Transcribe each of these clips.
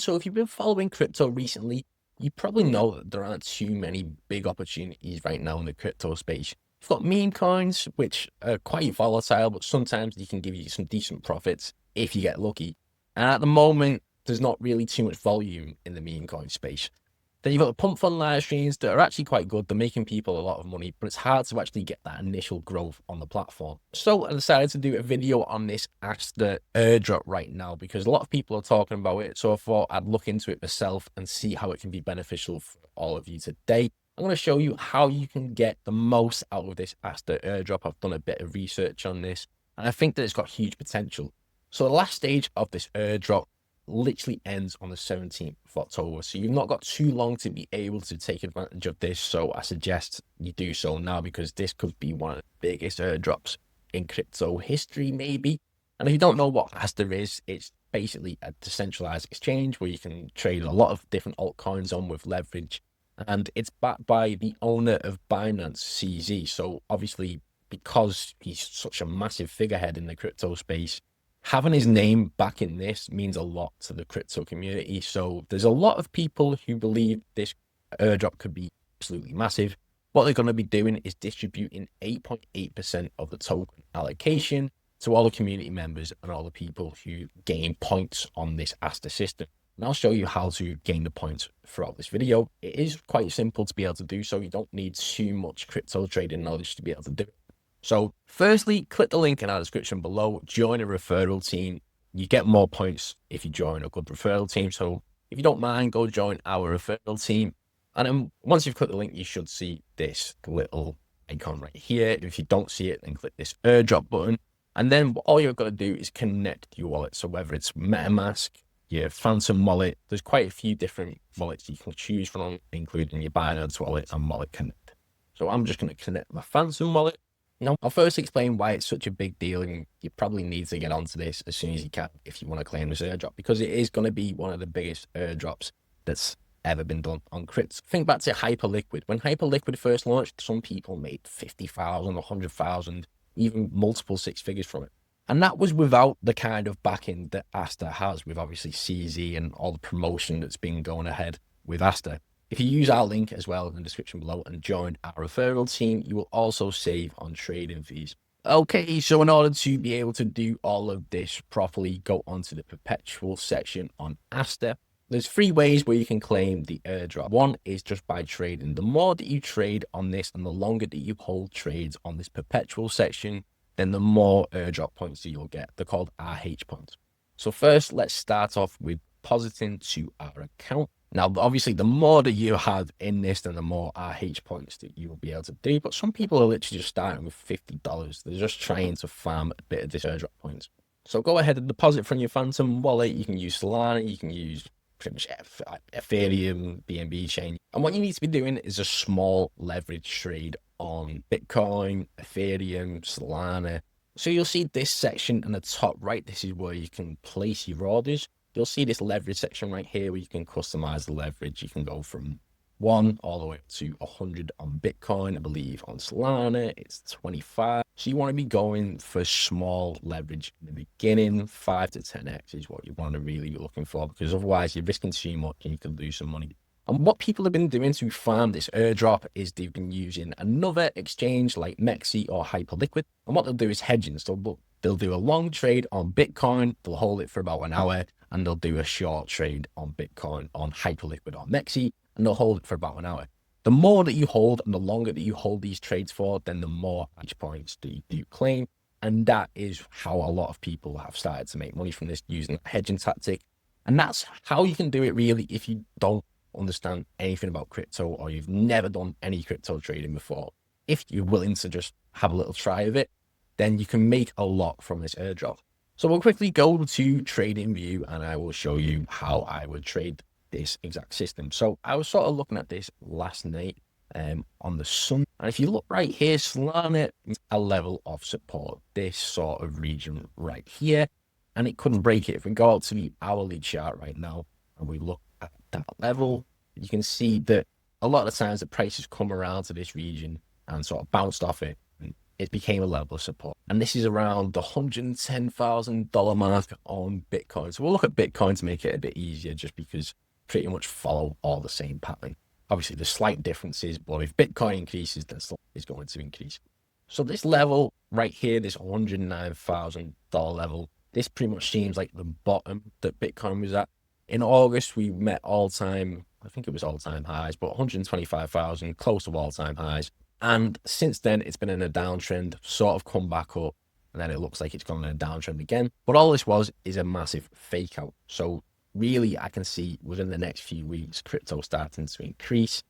So if you've been following crypto recently, you probably know that there aren't too many big opportunities right now in the crypto space. You've got meme coins, which are quite volatile, but sometimes they can give you some decent profits if you get lucky. And at the moment, there's not really too much volume in the meme coin space. Then you've got the pump fund live streams that are actually quite good. They're making people a lot of money, but it's hard to actually get that initial growth on the platform. So I decided to do a video on this Aster Airdrop right now because a lot of people are talking about it. So I thought I'd look into it myself and see how it can be beneficial for all of you today. I'm going to show you how you can get the most out of this Aster Airdrop. I've done a bit of research on this, and I think that it's got huge potential. So the last stage of this airdrop literally ends on the 17th of October. So you've not got too long to be able to take advantage of this. So I suggest you do so now because this could be one of the biggest airdrops in crypto history, maybe. And if you don't know what Aster is, it's basically a decentralized exchange where you can trade a lot of different altcoins on with leverage. And it's backed by the owner of Binance CZ. So obviously, because he's such a massive figurehead in the crypto space, having his name back in this means a lot to the crypto community. So there's a lot of people who believe this airdrop could be absolutely massive. What they're going to be doing is distributing 8.8% of the token allocation to all the community members and all the people who gain points on this Aster system. And I'll show you how to gain the points throughout this video. It is quite simple to be able to do so. You don't need too much crypto trading knowledge to be able to do it. So firstly, click the link in our description below, join a referral team. You get more points if you join a good referral team. So if you don't mind, go join our referral team. And then once you've clicked the link, you should see this little icon right here. If you don't see it, then click this airdrop button. And then all you're going to do is connect your wallet. So whether it's MetaMask, your Phantom wallet, there's quite a few different wallets you can choose from, including your Binance wallet and Wallet Connect. So I'm just going to connect my Phantom wallet. Now, I'll first explain why it's such a big deal, and you probably need to get onto this as soon as you can if you want to claim this airdrop, because it is going to be one of the biggest airdrops that's ever been done on crypto. Think back to Hyperliquid. When Hyperliquid first launched, some people made 50,000, 100,000, even multiple six figures from it. And that was without the kind of backing that Aster has with obviously CZ and all the promotion that's been going ahead with Aster. If you use our link as well in the description below and join our referral team, you will also save on trading fees. Okay, so in order to be able to do all of this properly, go onto the perpetual section on Aster. There's 3 ways where you can claim the airdrop. One is just by trading. The more that you trade on this and the longer that you hold trades on this perpetual section, then the more airdrop points that you'll get. They're called RH points. So first, let's start off with depositing to our account. Now, obviously, the more that you have in this, then the more RH points that you will be able to do. But some people are literally just starting with $50. They're just trying to farm a bit of this airdrop points. So go ahead and deposit from your Phantom wallet. You can use Solana. You can use pretty much Ethereum, BNB chain. And what you need to be doing is a small leverage trade on Bitcoin, Ethereum, Solana. So you'll see this section in the top right. This is where you can place your orders. You'll see this leverage section right here where you can customize the leverage. You can go from 1 all the way up to 100 on Bitcoin. I believe on Solana, it's 25. So you want to be going for small leverage in the beginning. 5 to 10x is what you want to really be looking for, because otherwise you're risking too much and you can lose some money. And what people have been doing to farm this airdrop is they've been using another exchange like Mexi or Hyperliquid. And what they'll do is hedging. So they'll do a long trade on Bitcoin. They'll hold it for about an hour. And they'll do a short trade on Bitcoin, on Hyperliquid or Mexi, and they'll hold it for about an hour. The more that you hold and the longer that you hold these trades for, then the more edge points that you do claim. And that is how a lot of people have started to make money from this, using a hedging tactic. And that's how you can do it really if you don't understand anything about crypto or you've never done any crypto trading before. If you're willing to just have a little try of it, then you can make a lot from this airdrop. So we'll quickly go to trading view and I will show you how I would trade this exact system. So I was sort of looking at this last night on the sun. And if you look right here, Solana is a level of support, this sort of region right here, and it couldn't break it. If we go out to the hourly chart right now and we look at that level, you can see that a lot of the times the prices come around to this region and sort of bounced off it and it became a level of support. And this is around the $110,000 mark on Bitcoin. So we'll look at Bitcoin to make it a bit easier, just because pretty much follow all the same pattern. Obviously, there's slight differences, but if Bitcoin increases, then Solana is going to increase. So this level right here, this $109,000 level, this pretty much seems like the bottom that Bitcoin was at. In August, we met all-time, I think it was all-time highs, but 125,000, close to all-time highs. And since then, it's been in a downtrend, sort of come back up, and then it looks like it's gone in a downtrend again. But all this was is a massive fake out. So really, I can see within the next few weeks, crypto starting to increase.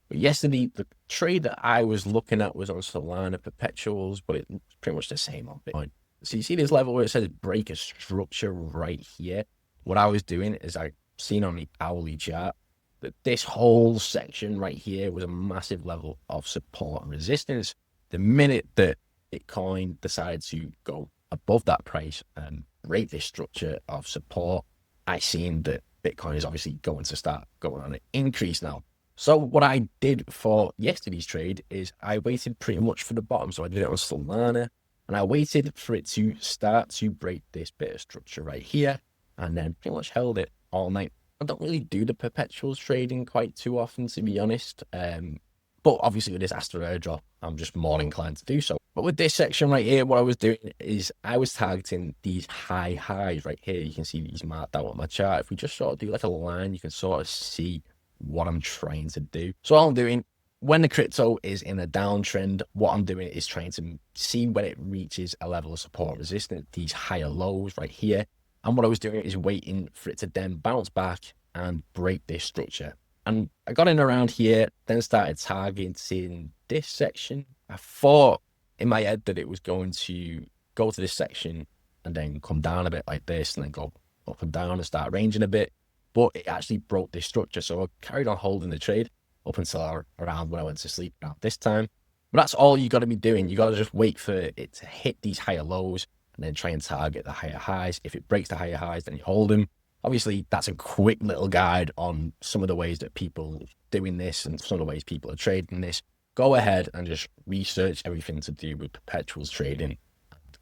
But yesterday, the trade that I was looking at was on Solana perpetuals, but it's pretty much the same on Bitcoin. So you see this level where it says break a structure right here. What I was doing is I seen on the hourly chart that this whole section right here was a massive level of support and resistance. The minute that Bitcoin decided to go above that price and break this structure of support, I seen that Bitcoin is obviously going to start going on an increase now. So what I did for yesterday's trade is I waited pretty much for the bottom. So I did it on Solana, and I waited for it to start to break this bit of structure right here, and then pretty much held it all night. I don't really do the perpetuals trading quite too often, to be honest. But obviously with this Aster Airdrop, I'm just more inclined to do so. But with this section right here, what I was doing is I was targeting these high highs right here. You can see these marked out on my chart. If we just sort of do like a line, you can sort of see what I'm trying to do. So all I'm doing, when the crypto is in a downtrend, what I'm doing is trying to see when it reaches a level of support resistance, these higher lows right here. And what I was doing is waiting for it to then bounce back and break this structure. And I got in around here, then started targeting this section. I thought in my head that it was going to go to this section and then come down a bit like this and then go up and down and start ranging a bit. But it actually broke this structure. So I carried on holding the trade up until around when I went to sleep around this time. But that's all you got to be doing. You got to just wait for it to hit these higher lows and then try and target the higher highs. If it breaks the higher highs, then you hold them. Obviously, that's a quick little guide on some of the ways that people are doing this and some of the ways people are trading this. Go ahead and just research everything to do with perpetuals trading,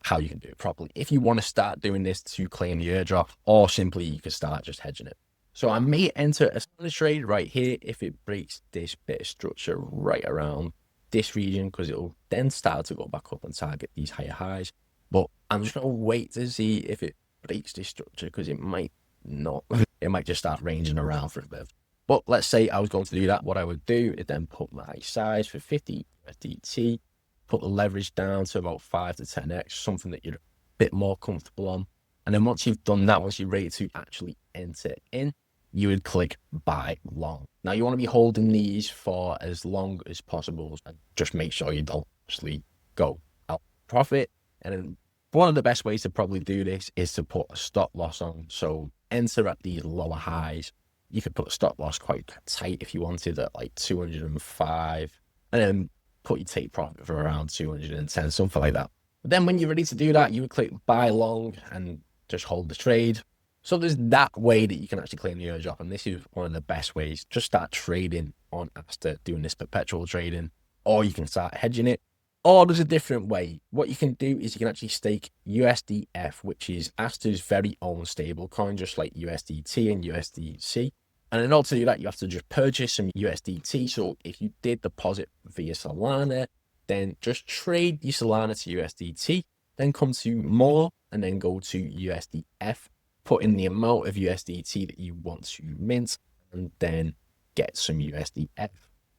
how you can do it properly. If you want to start doing this to claim the airdrop, or simply you can start just hedging it. So I may enter a standard trade right here if it breaks this bit of structure right around this region, because it will then start to go back up and target these higher highs. But I'm just going to wait to see if it breaks this structure, because it might not. It might just start ranging around for a bit. But let's say I was going to do that. What I would do is then put my size for 50 USDT, put the leverage down to about 5 to 10x, something that you're a bit more comfortable on. And then once you've done that, once you're ready to actually enter in, you would click buy long. Now you want to be holding these for as long as possible, and just make sure you don't actually go out profit. And then one of the best ways to probably do this is to put a stop loss on. So enter at these lower highs. You could put a stop loss quite tight if you wanted at like 205, and then put your take profit for around 210, something like that. But then when you're ready to do that, you would click buy long and just hold the trade. So there's that way that you can actually claim the airdrop, and this is one of the best ways. Just start trading on Aster, doing this perpetual trading, or you can start hedging it. Or there's a different way. What you can do is you can actually stake USDF, which is Aster's very own stable coin, just like USDT and USDC. And in order to do that, you have to just purchase some USDT. So if you did deposit via Solana, then just trade your Solana to USDT, then come to more, and then go to USDF, put in the amount of USDT that you want to mint, and then get some USDF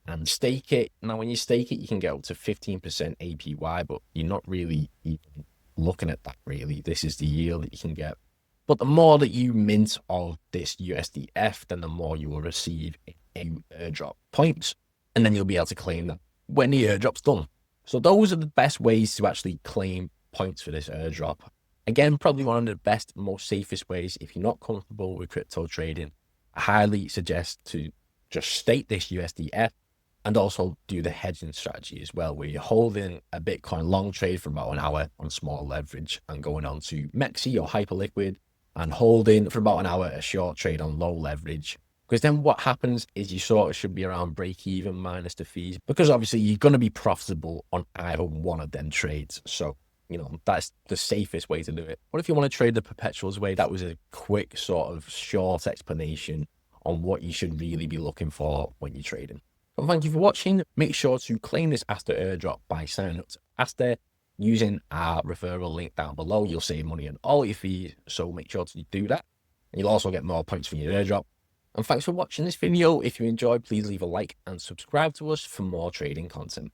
and stake it. Now, when you stake it, you can get up to 15% APY, but you're not really even looking at that really. This is the yield that you can get. But the more that you mint of this USDF, then the more you will receive in airdrop points, and then you'll be able to claim that when the airdrop's done. So those are the best ways to actually claim points for this airdrop. Again, probably one of the best, most safest ways. If you're not comfortable with crypto trading, I highly suggest to just stake this USDF and also do the hedging strategy as well, where you're holding a Bitcoin long trade for about an hour on small leverage and going on to Mexi or Hyperliquid and holding for about an hour a short trade on low leverage Because then what happens is you sort of should be around break even minus the fees, because obviously you're going to be profitable on either one of them trades. So, that's the safest way to do it. But if you want to trade the perpetuals way, that was a quick sort of short explanation on what you should really be looking for when you're trading. Well, thank you for watching. Make sure to claim this Aster airdrop by signing up to Aster using our referral link down below. You'll save money on all your fees, so make sure to do that. And you'll also get more points from your airdrop. And thanks for watching this video. If you enjoyed, please leave a like and subscribe to us for more trading content.